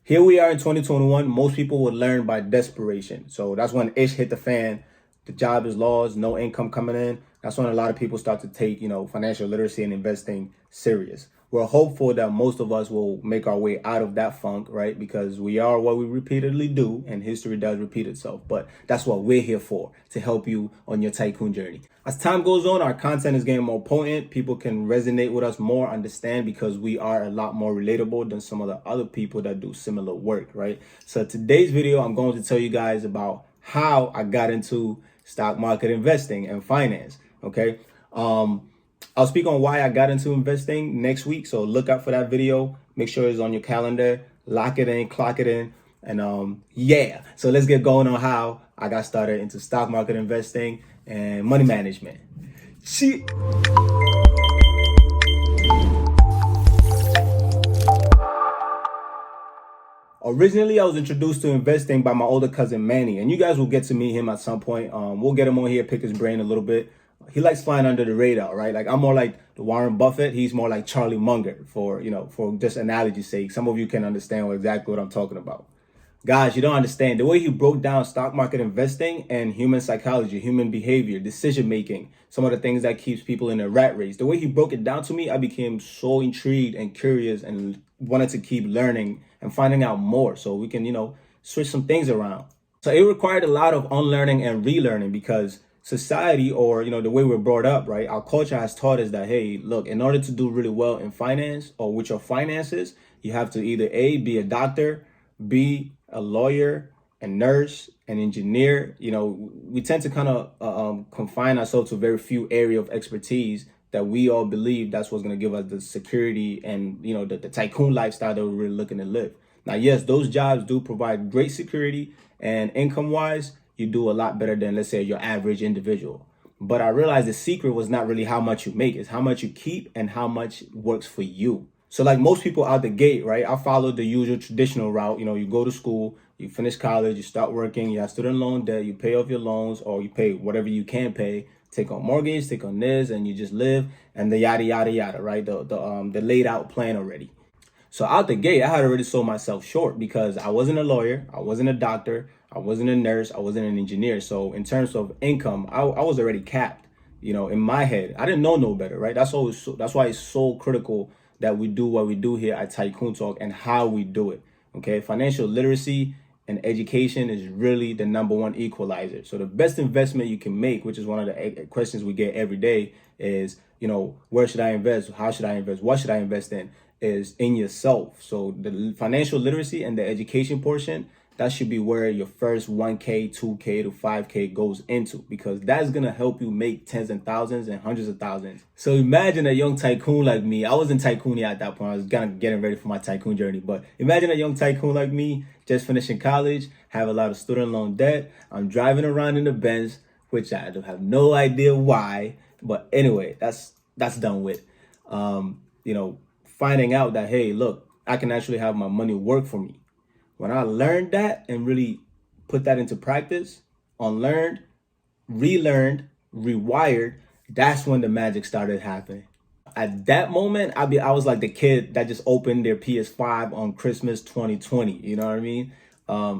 Here we are in 2021. Most people would learn by desperation. So that's when ish hit the fan. The job is lost, no income coming in. That's when a lot of people start to take, financial literacy and investing serious. We're hopeful that most of us will make our way out of that funk, right? Because we are what we repeatedly do, and history does repeat itself. But that's what we're here for, to help you on your tycoon journey. As time goes on, our content is getting more potent. People can resonate with us more, understand, because we are a lot more relatable than some of the other people that do similar work, right? So today's video, I'm going to tell you guys about how I got into stock market investing and finance. Okay. I'll speak on why I got into investing next week. So look out for that video. Make sure it's on your calendar. Lock it in, clock it in. And yeah, so let's get going on how I got started into stock market investing and money management. See. Originally, I was introduced to investing by my older cousin Manny, and you guys will get to meet him at some point. We'll get him on here, pick his brain a little bit. He likes flying under the radar, right? Like I'm more like the Warren Buffett. He's more like Charlie Munger for just analogy's sake. Some of you can understand exactly what I'm talking about. Guys, you don't understand the way he broke down stock market investing and human psychology, human behavior, decision making, some of the things that keeps people in a rat race. The way he broke it down to me, I became so intrigued and curious and wanted to keep learning and finding out more so we can, switch some things around. So it required a lot of unlearning and relearning because society or, the way we're brought up, right? Our culture has taught us that, hey, look, in order to do really well in finance or with your finances, you have to either A, be a doctor, B, a lawyer, a nurse, an engineer. We tend to kind of confine ourselves to very few area of expertise that we all believe that's what's going to give us the security and, the tycoon lifestyle that we're really looking to live. Now, yes, those jobs do provide great security and income wise, you do a lot better than, let's say, your average individual. But I realized the secret was not really how much you make, it's how much you keep and how much works for you. So like most people out the gate, right, I followed the usual traditional route. You go to school, you finish college, you start working, you have student loan debt, you pay off your loans or you pay whatever you can pay, take on mortgage, take on this, and you just live and the yada, yada, yada, right? The laid out plan already. So out the gate, I had already sold myself short because I wasn't a lawyer, I wasn't a doctor, I wasn't a nurse, I wasn't an engineer. So in terms of income, I was already capped, in my head. I didn't know no better, right? That's why it's so critical that we do what we do here at Tycoon Talk and how we do it. Okay, financial literacy and education is really the #1 equalizer. So the best investment you can make, which is one of the questions we get every day, is where should I invest? How should I invest? What should I invest in? Is in yourself. So the financial literacy and the education portion, that should be where your first 1K, 2K to 5K goes into, because that's going to help you make tens and thousands and hundreds of thousands. So imagine a young tycoon like me. I wasn't tycoon at that point. I was kind of getting ready for my tycoon journey. But imagine a young tycoon like me, just finishing college, have a lot of student loan debt. I'm driving around in the Benz, which I don't have no idea why. But anyway, that's done with. Finding out that, hey, look, I can actually have my money work for me. When I learned that and really put that into practice, unlearned, relearned, rewired, that's when the magic started happening. At that moment, I was like the kid that just opened their PS5 on Christmas 2020. You know what I mean?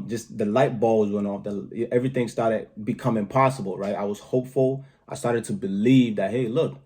Just the light bulbs went off. Everything started becoming possible, right? I was hopeful. I started to believe that, hey, look,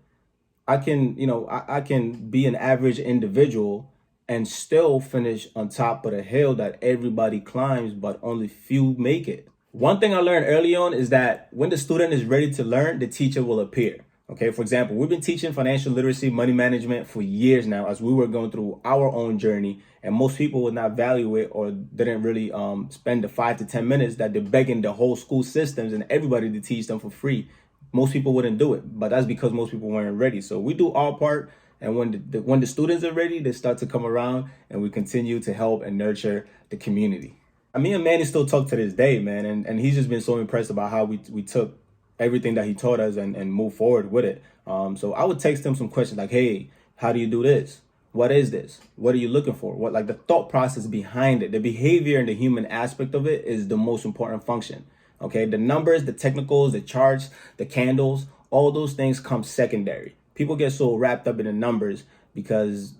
I can, I can be an average individual and still finish on top of the hill that everybody climbs, but only few make it. One thing I learned early on is that when the student is ready to learn, the teacher will appear. Okay, for example, we've been teaching financial literacy, money management for years now as we were going through our own journey, and most people would not value it or didn't really spend the 5 to 10 minutes that they're begging the whole school systems and everybody to teach them for free. Most people wouldn't do it, but that's because most people weren't ready. So we do our part, and when the students are ready, they start to come around, and we continue to help and nurture the community. Me and Manny still talk to this day, man, and he's just been so impressed about how we took everything that he taught us and move forward with it. So I would text him some questions like, hey, how do you do this? What is this? What are you looking for? What, like the thought process behind it, the behavior and the human aspect of it is the most important function. Okay, the numbers, the technicals, the charts, the candles, all those things come secondary. People get so wrapped up in the numbers because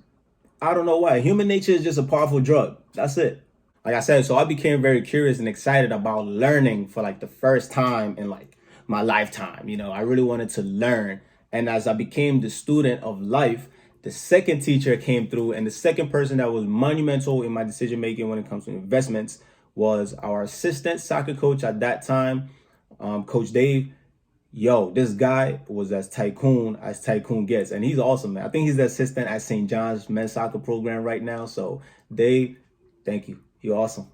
I don't know why. Human nature is just a powerful drug. That's it. like I said, so I became very curious and excited about learning for like the first time in like my lifetime. You know, I really wanted to learn. And as I became the student of life, the second teacher came through, and the second person that was monumental in my decision making when it comes to investments was our assistant soccer coach at that time, Coach Dave. Yo, this guy was as Tycoon gets, and he's awesome, man. I think he's the assistant at St. John's men's soccer program right now. So, Dave, thank you. You're awesome.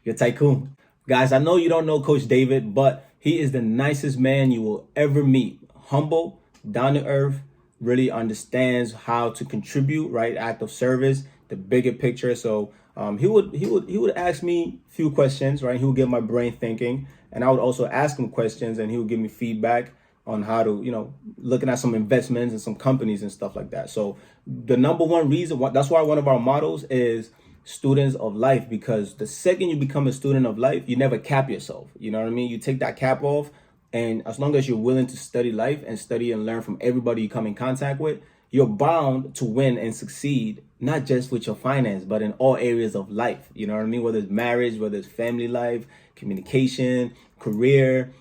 You're Tycoon. Guys, I know you don't know Coach David, but he is the nicest man you will ever meet. Humble, down to earth, really understands how to contribute, right? Act of service, the bigger picture. So he would ask me a few questions, right? He would get my brain thinking, and I would also ask him questions, and he would give me feedback on how to, looking at some investments and some companies and stuff like that. So the number one reason, that's why one of our mottos is students of life, because the second you become a student of life, you never cap yourself. You know what I mean? You take that cap off, and as long as you're willing to study life and study and learn from everybody you come in contact with, you're bound to win and succeed, not just with your finance, but in all areas of life. You know what I mean? Whether it's marriage, whether it's family life, communication, career,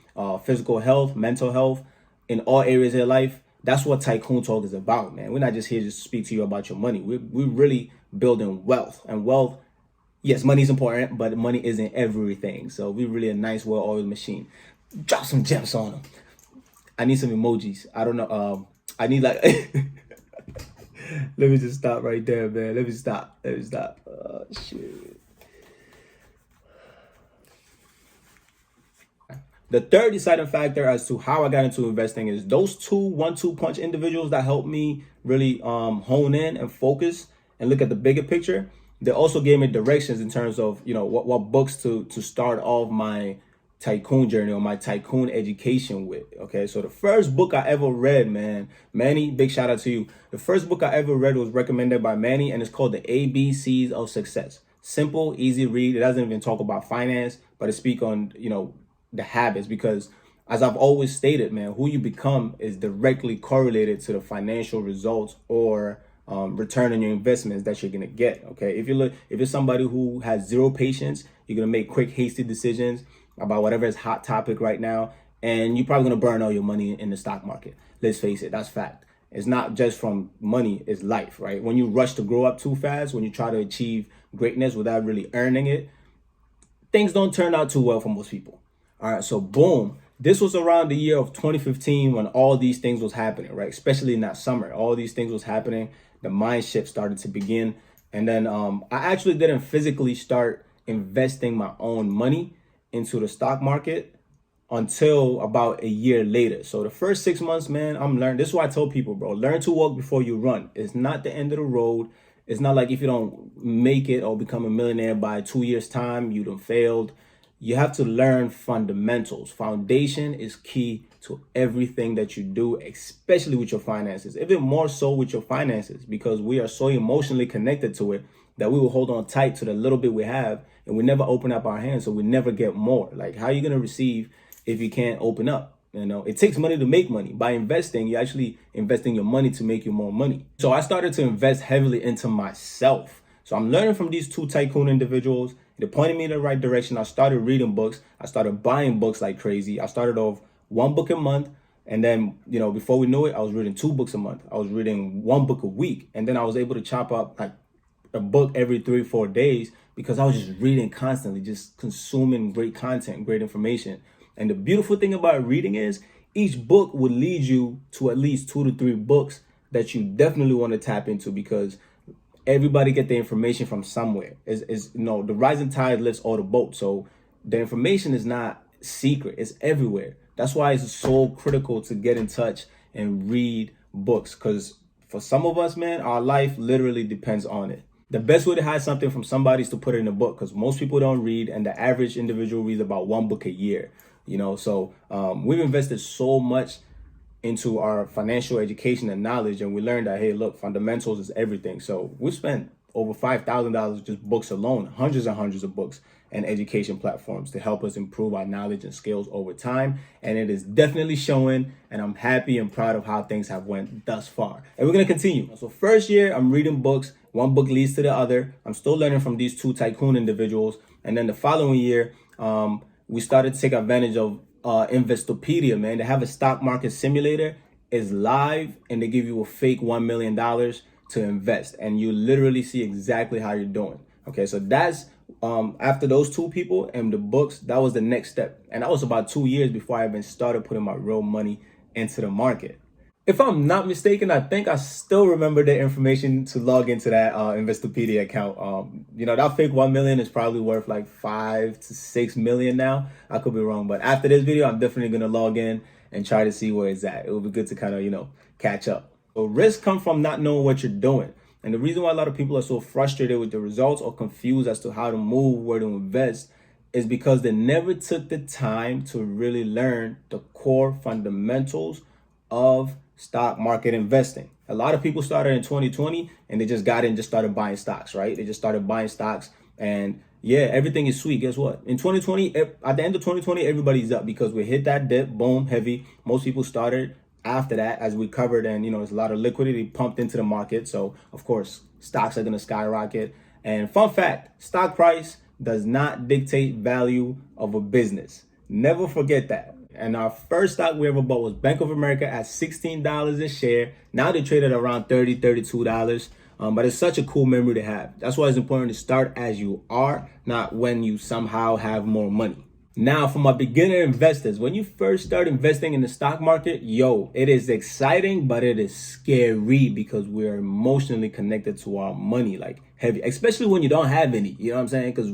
physical health, mental health, in all areas of your life. That's what Tycoon Talk is about, man. We're not just here to speak to you about your money. We're really building wealth. And wealth, yes, money is important, but money isn't everything. So we're really a nice, well-oiled machine. Drop some gems on them. I need some emojis. I don't know. I need like... Let me just stop right there, man. Let me stop. Shit. The third deciding factor as to how I got into investing is those two 1-2 punch individuals that helped me really hone in and focus and look at the bigger picture. They also gave me directions in terms of, what books to start off my Tycoon journey or my Tycoon education with. Okay, so the first book I ever read, man, Manny, big shout out to you. The first book I ever read was recommended by Manny, and it's called The ABCs of Success. Simple, easy read. It doesn't even talk about finance, but it speaks on, the habits, because as I've always stated, man, who you become is directly correlated to the financial results or return on your investments that you're gonna get. Okay, if you're somebody who has zero patience, you're gonna make quick, hasty decisions about whatever is hot topic right now, and you're probably gonna burn all your money in the stock market. Let's face it, that's fact. It's not just from money, it's life, right? When you rush to grow up too fast, when you try to achieve greatness without really earning it, things don't turn out too well for most people. All right, so boom. This was around the year of 2015 when all these things was happening, right? Especially in that summer, all these things was happening. The mind shift started to begin. And then I actually didn't physically start investing my own money into the stock market until about a year later. So the first 6 months, man, I'm learning. This is why I tell people, bro, learn to walk before you run. It's not the end of the road. It's not like if you don't make it or become a millionaire by 2 years' time, you done failed. You have to learn fundamentals. Foundation is key to everything that you do, especially with your finances, even more so with your finances, because we are so emotionally connected to it that we will hold on tight to the little bit we have, and we never open up our hands, so we never get more. Like, how are you going to receive if you can't open up? It takes money to make money. By investing, you're actually investing your money to make you more money. So I started to invest heavily into myself. So I'm learning from these two Tycoon individuals. They pointed me in the right direction. I started reading books. I started buying books like crazy. I started off 1 book a month. And then, before we knew it, I was reading 2 books a month. I was reading 1 book a week. And then I was able to chop up like a book every 3-4 days because I was just reading constantly, just consuming great content, great information. And the beautiful thing about reading is each book would lead you to at least 2 to 3 books that you definitely want to tap into, because everybody get the information from somewhere. The rising tide lifts all the boats. So the information is not secret. It's everywhere. That's why it's so critical to get in touch and read books, because for some of us, man, our life literally depends on it. The best way to hide something from somebody is to put it in a book, because most people don't read, and the average individual reads about 1 book a year. So we've invested so much into our financial education and knowledge, and we learned that, hey, look, fundamentals is everything. So we spent over $5,000 just books alone, hundreds and hundreds of books and education platforms to help us improve our knowledge and skills over time. And it is definitely showing, and I'm happy and proud of how things have went thus far. And we're going to continue. So first year, I'm reading books One book leads to the other. I'm still learning from these two tycoon individuals. And then the following year, we started to take advantage of Investopedia, man. They have a stock market simulator. It's live, and they give you a fake $1 million to invest. And you literally see exactly how you're doing. Okay, so that's after those two people and the books, that was the next step. And that was about 2 years before I even started putting my real money into the market. If I'm not mistaken, I think I still remember the information to log into that Investopedia account. That fake 1 million is probably worth like 5 to 6 million now. I could be wrong, but after this video, I'm definitely gonna log in and try to see where it's at. It would be good to kind of, catch up. So risk comes from not knowing what you're doing. And the reason why a lot of people are so frustrated with the results or confused as to how to move, where to invest, is because they never took the time to really learn the core fundamentals of stock market investing. A lot of people started in 2020 and they just got in, just started buying stocks, right? They just started buying stocks and yeah, everything is sweet. Guess what? In 2020, at the end of 2020, everybody's up because we hit that dip, boom, heavy. Most people started after that, as we covered, and there's a lot of liquidity pumped into the market. So of course, stocks are going to skyrocket. And fun fact, stock price does not dictate value of a business. Never forget that. And our first stock we ever bought was Bank of America at $16 a share. Now they trade at around $30, $32. But it's such a cool memory to have. That's why it's important to start as you are, not when you somehow have more money. Now, for my beginner investors, when you first start investing in the stock market, it is exciting, but it is scary because we're emotionally connected to our money, like heavy, especially when you don't have any, you know what I'm saying? Because,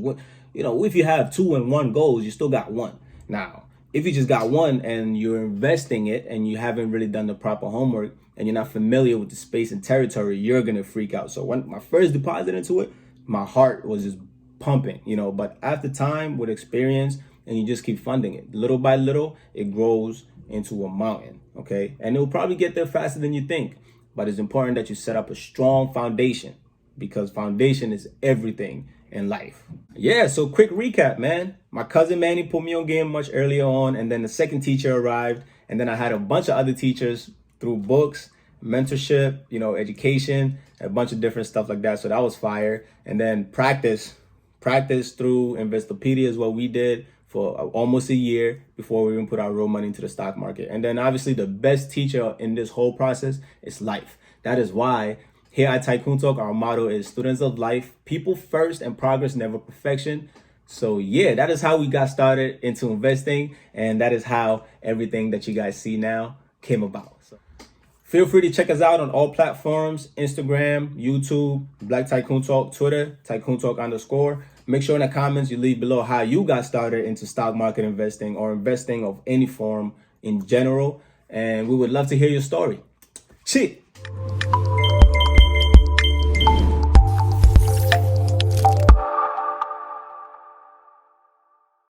if you have 2 and 1 goals, you still got 1. Now, if you just got 1 and you're investing it and you haven't really done the proper homework and you're not familiar with the space and territory, you're going to freak out. So when my first deposit into it, my heart was just pumping, but after time, with experience, and you just keep funding it. Little by little, it grows into a mountain, okay? And it will probably get there faster than you think. But it's important that you set up a strong foundation because foundation is everything in life. Yeah, so quick recap, man. My cousin Manny put me on game much earlier on, and then the second teacher arrived, and then I had a bunch of other teachers through books, mentorship, education, a bunch of different stuff like that. So that was fire. And then practice through Investopedia is what we did for almost a year before we even put our real money into the stock market. And then obviously the best teacher in this whole process is life. That is why here at Tycoon Talk, our motto is students of life, people first and progress, never perfection. So yeah, that is how we got started into investing. And that is how everything that you guys see now came about. So feel free to check us out on all platforms, Instagram, YouTube, Black Tycoon Talk, Twitter, Tycoon Talk _. Make sure in the comments you leave below how you got started into stock market investing or investing of any form in general. And we would love to hear your story. Shit.